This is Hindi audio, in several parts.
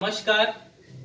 नमस्कार,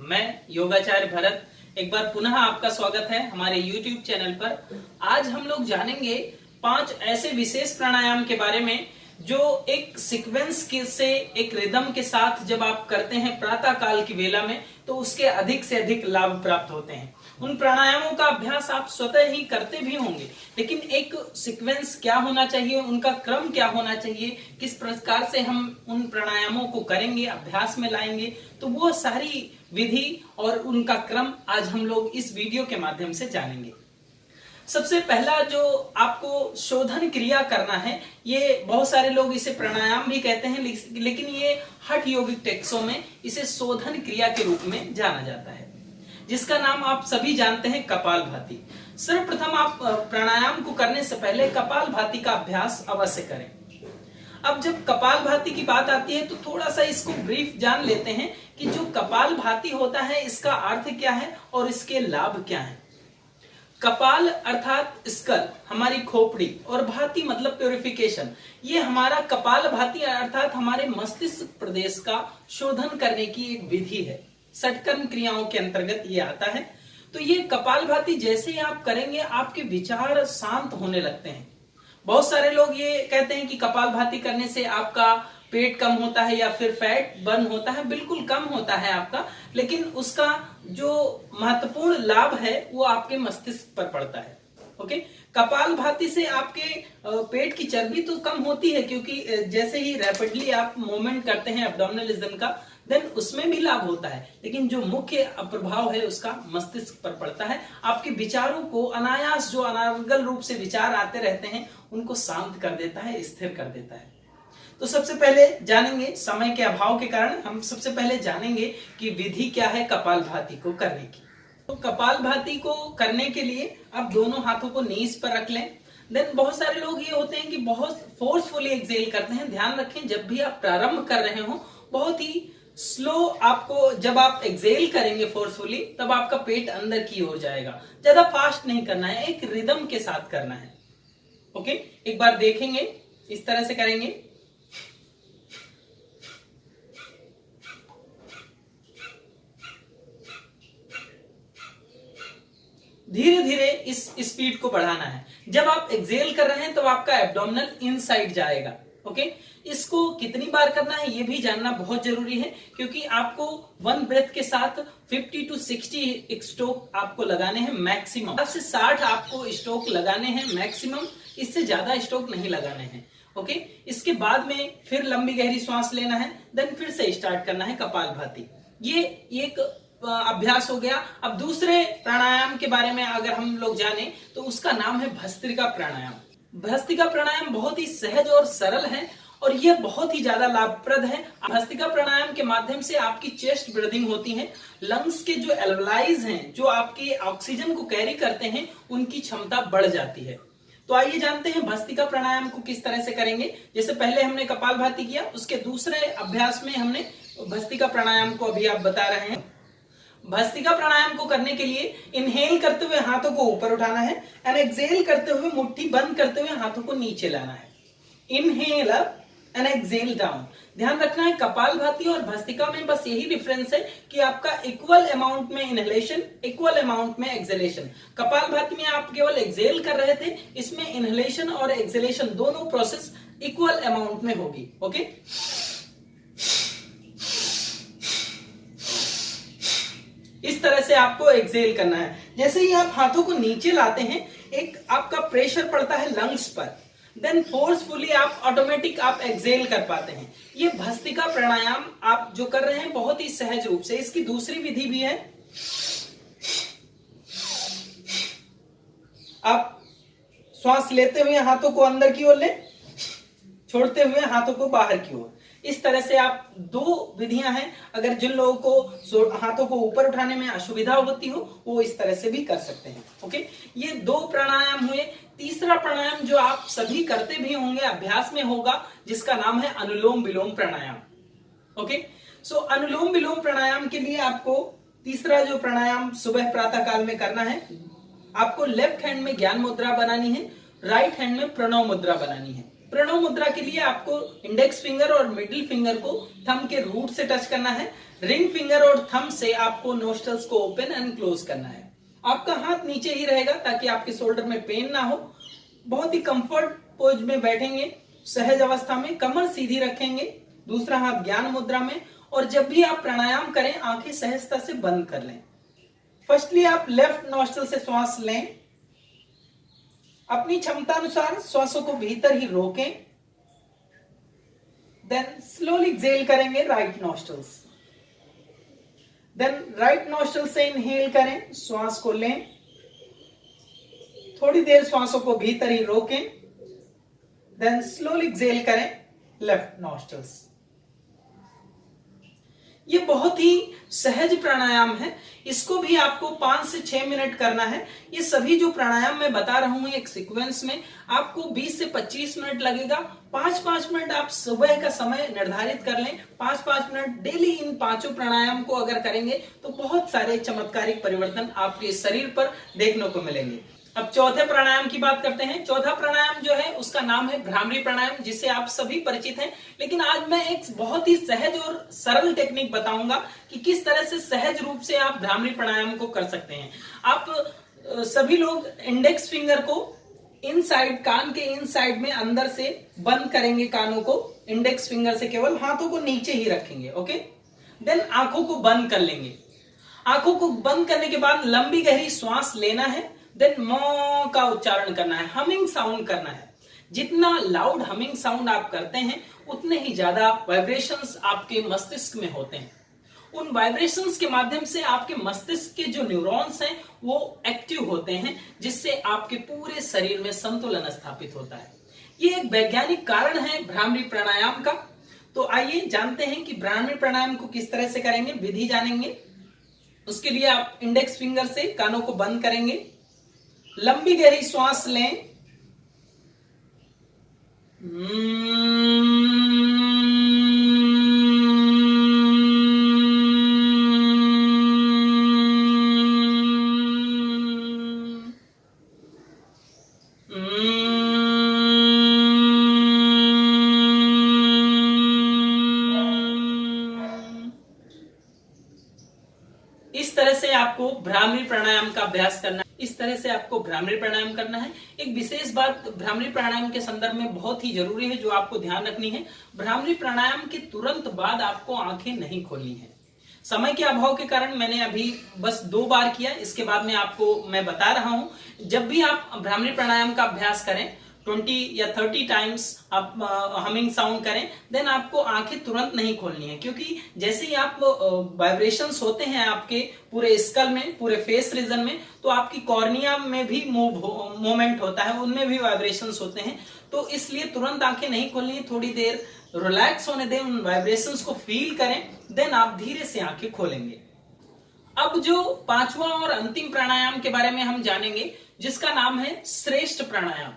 मैं योगाचार्य भरत एक बार पुनः आपका स्वागत है हमारे YouTube चैनल पर। आज हम लोग जानेंगे 5 ऐसे विशेष प्राणायाम के बारे में जो एक सीक्वेंस से एक रिदम के साथ जब आप करते हैं प्रातः काल की वेला में तो उसके अधिक से अधिक लाभ प्राप्त होते हैं। उन प्राणायामों का अभ्यास आप स्वतः ही करते भी होंगे, लेकिन एक सीक्वेंस क्या होना चाहिए, उनका क्रम क्या होना चाहिए, किस प्रकार से हम उन प्राणायामों को करेंगे, अभ्यास में लाएंगे, तो वो सारी विधि और उनका क्रम आज हम लोग इस वीडियो के माध्यम से जानेंगे। सबसे पहला जो आपको शोधन क्रिया करना है, ये बहुत सारे लोग इसे प्राणायाम भी कहते हैं, लेकिन ये हठ योगिक टेक्सों में इसे शोधन क्रिया के रूप में जाना जाता है, जिसका नाम आप सभी जानते हैं कपालभाति। सर्वप्रथम आप प्राणायाम को करने से पहले कपालभाति का अभ्यास अवश्य करें। अब जब कपालभाति की बात आती है तो थोड़ा सा इसको ब्रीफ जान लेते हैं कि जो कपालभाति होता है इसका अर्थ क्या है और इसके लाभ क्या है। कपाल अर्थात स्कल, हमारी खोपड़ी, और भाति मतलब प्योरिफिकेशन। ये हमारा कपाल भाति अर्थात हमारे मस्तिष्क प्रदेश का शोधन करने की एक विधि है। षटकर्म क्रियाओं के अंतर्गत ये आता है। तो ये कपाल भाति जैसे ही आप करेंगे आपके विचार शांत होने लगते हैं। बहुत सारे लोग ये कहते हैं कि कपाल भाति करने से आपका पेट कम होता है या फिर फैट बर्न होता है। बिल्कुल कम होता है आपका, लेकिन उसका जो महत्वपूर्ण लाभ है वो आपके मस्तिष्क पर पड़ता है। ओके, कपाल भाति से आपके पेट की चर्बी तो कम होती है, क्योंकि जैसे ही रैपिडली आप मूवमेंट करते हैं एब्डोमिनलिज्म का, देन उसमें भी लाभ होता है, लेकिन जो मुख्य प्रभाव है उसका मस्तिष्क पर पड़ता है। आपके विचारों को अनायास, जो अनर्गल रूप से विचार आते रहते हैं, उनको शांत कर देता है, स्थिर कर देता है। तो सबसे पहले जानेंगे, समय के अभाव के कारण हम सबसे पहले जानेंगे कि विधि क्या है कपालभाति को करने की। तो कपालभाति को करने के लिए आप दोनों हाथों को नीज पर रख लें। देन बहुत सारे लोग ये होते हैं कि बहुत फोर्सफुली एक्सेल करते हैं। ध्यान रखें, जब भी आप प्रारंभ कर रहे हो बहुत ही स्लो आपको, जब आप एक्सेल करेंगे फोर्सफुली तब आपका पेट अंदर की ओर जाएगा। ज्यादा फास्ट नहीं करना है, एक रिदम के साथ करना है। ओके, एक बार देखेंगे, इस तरह से करेंगे। धीरे धीरे इस स्पीड को बढ़ाना है। जब आप एक्सेल कर रहे हैं तो आपका एब्डोमिनल इनसाइड जाएगा। ओके, इसको कितनी बार करना है ये भी जानना बहुत जरूरी है, क्योंकि आपको वन ब्रेथ के साथ 50 to 60 स्ट्रोक आपको लगाने हैं मैक्सिमम। 50 से 60 आपको स्ट्रोक लगाने हैं मैक्सिमम, इससे ज्यादा स्ट्रोक नहीं लगाने हैं। ओके, इसके बाद में फिर लंबी गहरी सांस लेना है, देन फिर से स्टार्ट करना है कपालभाति। ये एक अभ्यास हो गया। अब दूसरे प्राणायाम के बारे में अगर हम लोग जाने तो उसका नाम है भस्त्रिका प्राणायाम। भस्त्रिका प्राणायाम बहुत ही सहज और सरल है और यह बहुत ही ज्यादा लाभप्रद है। भस्त्रिका प्राणायाम के माध्यम से आपकी चेस्ट ब्रीदिंग होती है। लंग्स के जो एल्वलाइज हैं, जो आपके ऑक्सीजन को कैरी करते हैं, उनकी क्षमता बढ़ जाती है। तो आइए जानते हैं भस्त्रिका प्राणायाम को किस तरह से करेंगे। जैसे पहले हमने कपालभाति किया, उसके दूसरे अभ्यास में हमने भस्त्रिका प्राणायाम को अभी आप बता रहे हैं। भस्त्रिका प्राणायाम को करने के लिए इनहेल करते हुए हाथों को ऊपर उठाना है एंड एक्सेल करते हुए मुट्ठी बंद करते हुए हाथों को नीचे लाना है। Inhale up and exhale down. ध्यान रखना है कपालभाति और भस्त्रिका में बस यही डिफरेंस है कि आपका इक्वल अमाउंट में इनहेलेशन, इक्वल अमाउंट में एक्सेलेशन। कपालभाति में आप केवल एक्सेल कर रहे थे, इसमें इनहेलेशन और एक्सेलेशन दोनों प्रोसेस इक्वल अमाउंट में होगी। ओके, इस तरह से आपको एक्सेल करना है। जैसे ही आप हाथों को नीचे लाते हैं, एक आपका प्रेशर पड़ता है लंग्स पर, देन फोर्सफुली आप ऑटोमेटिक आप एक्सेल कर पाते हैं। ये भस्त्रिका प्राणायाम आप जो कर रहे हैं बहुत ही सहज रूप से। इसकी दूसरी विधि भी है। आप श्वास लेते हुए हाथों को अंदर की ओर ले, छोड़ते हुए हाथों को बाहर की ओर। इस तरह से आप दो विधियां हैं। अगर जिन लोगों को हाथों को ऊपर उठाने में असुविधा होती हो वो इस तरह से भी कर सकते हैं। ओके, ये 2 प्राणायाम हुए। तीसरा प्राणायाम जो आप सभी करते भी होंगे, अभ्यास में होगा, जिसका नाम है अनुलोम विलोम प्राणायाम। ओके, सो अनुलोम विलोम प्राणायाम के लिए आपको तीसरा जो प्राणायाम सुबह प्रातः काल में करना है, आपको लेफ्ट हैंड में ज्ञान मुद्रा बनानी है, राइट हैंड में प्रणव मुद्रा बनानी है। प्रणव मुद्रा के लिए आपको इंडेक्स फिंगर और मिडिल फिंगर को थंब के रूट से टच करना है। रिंग फिंगर और थंब से आपको नोस्ट्रल्स को ओपन एंड क्लोज करना है। आपका हाथ नीचे ही रहेगा ताकि आपके शोल्डर में पेन ना हो। बहुत ही कंफर्ट पोज में बैठेंगे, सहज अवस्था में, कमर सीधी रखेंगे, दूसरा हाथ ज्ञान मुद्रा में। और जब भी आप प्राणायाम करें आंखें सहजता से बंद कर लें। फर्स्टली आप लेफ्ट नोस्ट्रल से श्वास लें, अपनी क्षमता अनुसार श्वासों को भीतर ही रोकें, देन स्लोली एक्सहेल करेंगे right nostrils. Then right nostril से इनहेल करें, श्वास को लें, थोड़ी देर श्वासों को भीतर ही रोकें, देन स्लोली एक्सहेल करें लेफ्ट नोस्ट्रल्स। ये बहुत ही सहज प्राणायाम है, इसको भी आपको 5 से 6 मिनट करना है। ये सभी जो प्राणायाम मैं बता रहा हूं एक सीक्वेंस में आपको 20 से 25 मिनट लगेगा। 5-5 मिनट आप सुबह का समय निर्धारित कर लें। 5-5 मिनट डेली इन पांचों प्राणायाम को अगर करेंगे तो बहुत सारे चमत्कारिक परिवर्तन आपके शरीर पर देखने को मिलेंगे। अब चौथे प्राणायाम की बात करते हैं। चौथा प्राणायाम जो है उसका नाम है भ्रामरी प्राणायाम, जिससे आप सभी परिचित हैं। लेकिन आज मैं एक बहुत ही सहज और सरल टेक्निक बताऊंगा कि किस तरह से सहज रूप से आप भ्रामरी प्राणायाम को कर सकते हैं। आप सभी लोग इंडेक्स फिंगर को इनसाइड, कान के इनसाइड में अंदर से बंद करेंगे कानों को। इंडेक्स फिंगर से केवल हाथों को नीचे ही रखेंगे, ओके। देन आंखों को बंद कर लेंगे। आंखों को बंद करने के बाद लंबी गहरी श्वास लेना है, देन मौ का उच्चारण करना है, हमिंग साउंड करना है। जितना लाउड हमिंग साउंड आप करते हैं उतने ही ज्यादा वाइब्रेशंस आपके मस्तिष्क में होते हैं। उन वाइब्रेशंस के माध्यम से आपके मस्तिष्क के जो न्यूरॉन्स हैं वो एक्टिव होते हैं, जिससे आपके पूरे शरीर में संतुलन स्थापित होता है। ये एक वैज्ञानिक कारण है भ्रामरी प्राणायाम का। तो आइए जानते हैं कि भ्रामरी प्राणायाम को किस तरह से करेंगे, विधि जानेंगे। उसके लिए आप इंडेक्स फिंगर से कानों को बंद करेंगे, लंबी गहरी श्वास लें, इस तरह से आपको भ्रामरी प्राणायाम का अभ्यास करना है। इस तरह से आपको भ्रामरी प्राणायाम करना है। एक विशेष बात भ्रामरी प्राणायाम के संदर्भ में बहुत ही जरूरी है जो आपको ध्यान रखनी है। भ्रामरी प्राणायाम के तुरंत बाद आपको आंखें नहीं खोलनी है। समय के अभाव के कारण मैंने अभी बस 2 बार किया, इसके बाद में आपको मैं बता रहा हूं। जब भी आप भ्रामरी प्राणायाम का अभ्यास करें 20 या 30 टाइम्स आप हमिंग साउंड करें, देन आपको आंखें तुरंत नहीं खोलनी है। क्योंकि जैसे ही आप वाइब्रेशंस होते हैं आपके पूरे स्कल में, पूरे फेस रीजन में, तो आपकी कॉर्निया में भी मूवमेंट होता है, उनमें भी वाइब्रेशंस होते हैं। तो इसलिए तुरंत आंखें नहीं खोलनी है, थोड़ी देर रिलैक्स होने दें, उन वाइब्रेशंस को फील करें, देन आप धीरे से आंखें खोलेंगे। अब जो 5वां और अंतिम प्राणायाम के बारे में हम जानेंगे, जिसका नाम है श्रेष्ठ प्राणायाम।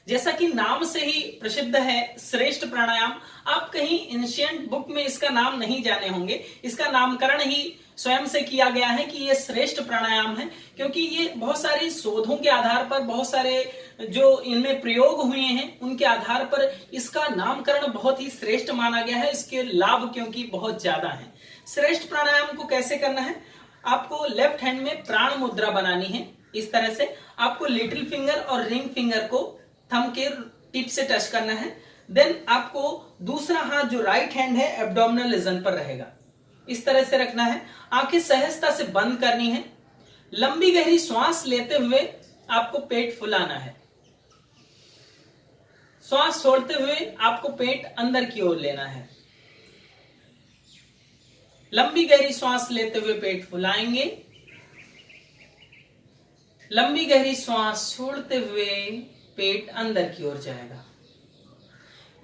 जैसा कि नाम से ही प्रसिद्ध है श्रेष्ठ प्राणायाम, आप कहीं एंशिएंट बुक में इसका नाम नहीं जाने होंगे। इसका नामकरण ही स्वयं से किया गया है कि ये श्रेष्ठ प्राणायाम है, क्योंकि ये बहुत सारे शोधों के आधार पर, बहुत सारे जो इनमें प्रयोग हुए हैं उनके आधार पर इसका नामकरण बहुत ही श्रेष्ठ माना गया है। इसके लाभ क्योंकि बहुत ज्यादा हैं। श्रेष्ठ प्राणायाम को कैसे करना है, आपको लेफ्ट हैंड में प्राण मुद्रा बनानी है। इस तरह से आपको लिटिल फिंगर और रिंग फिंगर को थंब के टिप से टच करना है। देन आपको दूसरा हाथ जो राइट हैंड है एब्डोमिनल रीजन पर रहेगा, इस तरह से रखना है। आंखें सहजता से बंद करनी है। लंबी गहरी श्वास लेते हुए आपको पेट फुलाना है। श्वास छोड़ते हुए आपको पेट अंदर की ओर लेना है। लंबी गहरी श्वास लेते हुए पेट फुलाएंगे। लंबी गहरी श्वास छोड़ते हुए पेट अंदर की ओर जाएगा।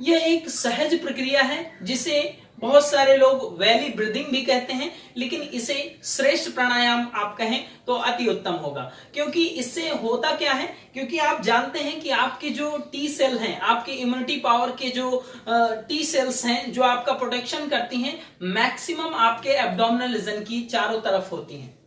यह एक सहज प्रक्रिया है जिसे बहुत सारे लोग वैली ब्रीदिंग भी कहते हैं, लेकिन इसे श्रेष्ठ प्राणायाम आप कहें तो अति उत्तम होगा। क्योंकि इससे होता क्या है, क्योंकि आप जानते हैं कि आपके जो टी सेल हैं, आपके इम्यूनिटी पावर के जो टी सेल्स हैं जो आपका प्रोटेक्शन करती हैं, मैक्सिमम आपके एब्डोमिनल रीजन की चारों तरफ होती हैं।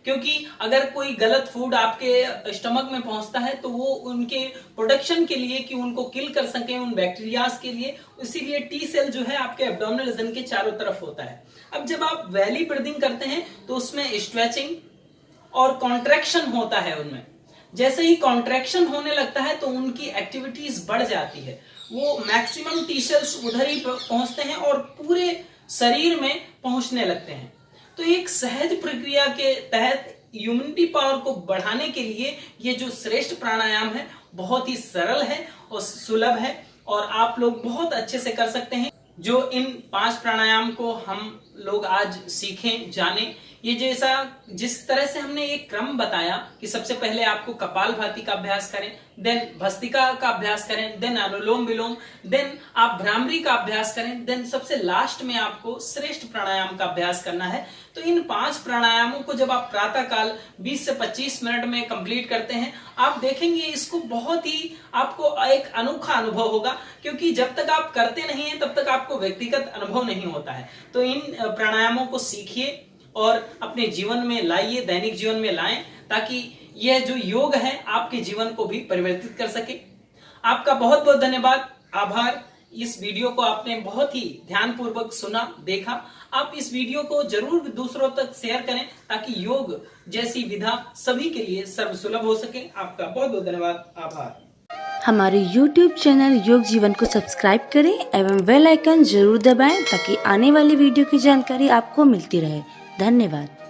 क्योंकि अगर कोई गलत फूड आपके स्टमक में पहुंचता है तो वो उनके प्रोटेक्शन के लिए, कि उनको किल कर सके उन बैक्टीरियाज के लिए, इसीलिए टी सेल जो है आपके एब्डोमिनल रीजन के चारों तरफ होता है। अब जब आप वैली ब्रीदिंग करते हैं तो उसमें स्ट्रेचिंग और कॉन्ट्रैक्शन होता है उनमें। जैसे ही कॉन्ट्रैक्शन होने लगता है तो उनकी एक्टिविटीज बढ़ जाती है, वो मैक्सिमम टी सेल्स उधर ही पहुंचते हैं और पूरे शरीर में पहुंचने लगते हैं। तो एक सहज प्रक्रिया के तहत इम्यूनिटी पावर को बढ़ाने के लिए ये जो श्रेष्ठ प्राणायाम है बहुत ही सरल है और सुलभ है और आप लोग बहुत अच्छे से कर सकते हैं। जो इन 5 प्राणायाम को हम लोग आज सीखें, जानें, ये जैसा जिस तरह से हमने एक क्रम बताया कि सबसे पहले आपको कपालभाति का अभ्यास करें, देन भस्त्रिका का अभ्यास करें, देन अनुलोम विलोम, देन आप भ्रामरी का अभ्यास करें, देन सबसे लास्ट में आपको श्रेष्ठ प्राणायाम का अभ्यास करना है। तो इन 5 प्राणायामों को जब आप प्रातः काल 20 से 25 मिनट में कंप्लीट करते हैं, आप देखेंगे इसको बहुत ही आपको एक अनोखा अनुभव होगा, क्योंकि जब तक आप करते नहीं है तब तक आपको व्यक्तिगत अनुभव नहीं होता है। तो इन प्राणायामों को सीखिए और अपने जीवन में लाइए, दैनिक जीवन में लाएं, ताकि यह जो योग है आपके जीवन को भी परिवर्तित कर सके। आपका बहुत बहुत धन्यवाद, आभार। इस वीडियो को आपने बहुत ही ध्यानपूर्वक सुना, देखा। आप इस वीडियो को जरूर दूसरों तक शेयर करें ताकि योग जैसी विधा सभी के लिए सर्वसुलभ हो सके। आपका बहुत बहुत धन्यवाद, आभार। हमारे YouTube चैनल योग जीवन को सब्सक्राइब करें एवं बेल आइकन जरूर दबाएं ताकि आने वाली वीडियो की जानकारी आपको मिलती रहे। धन्यवाद।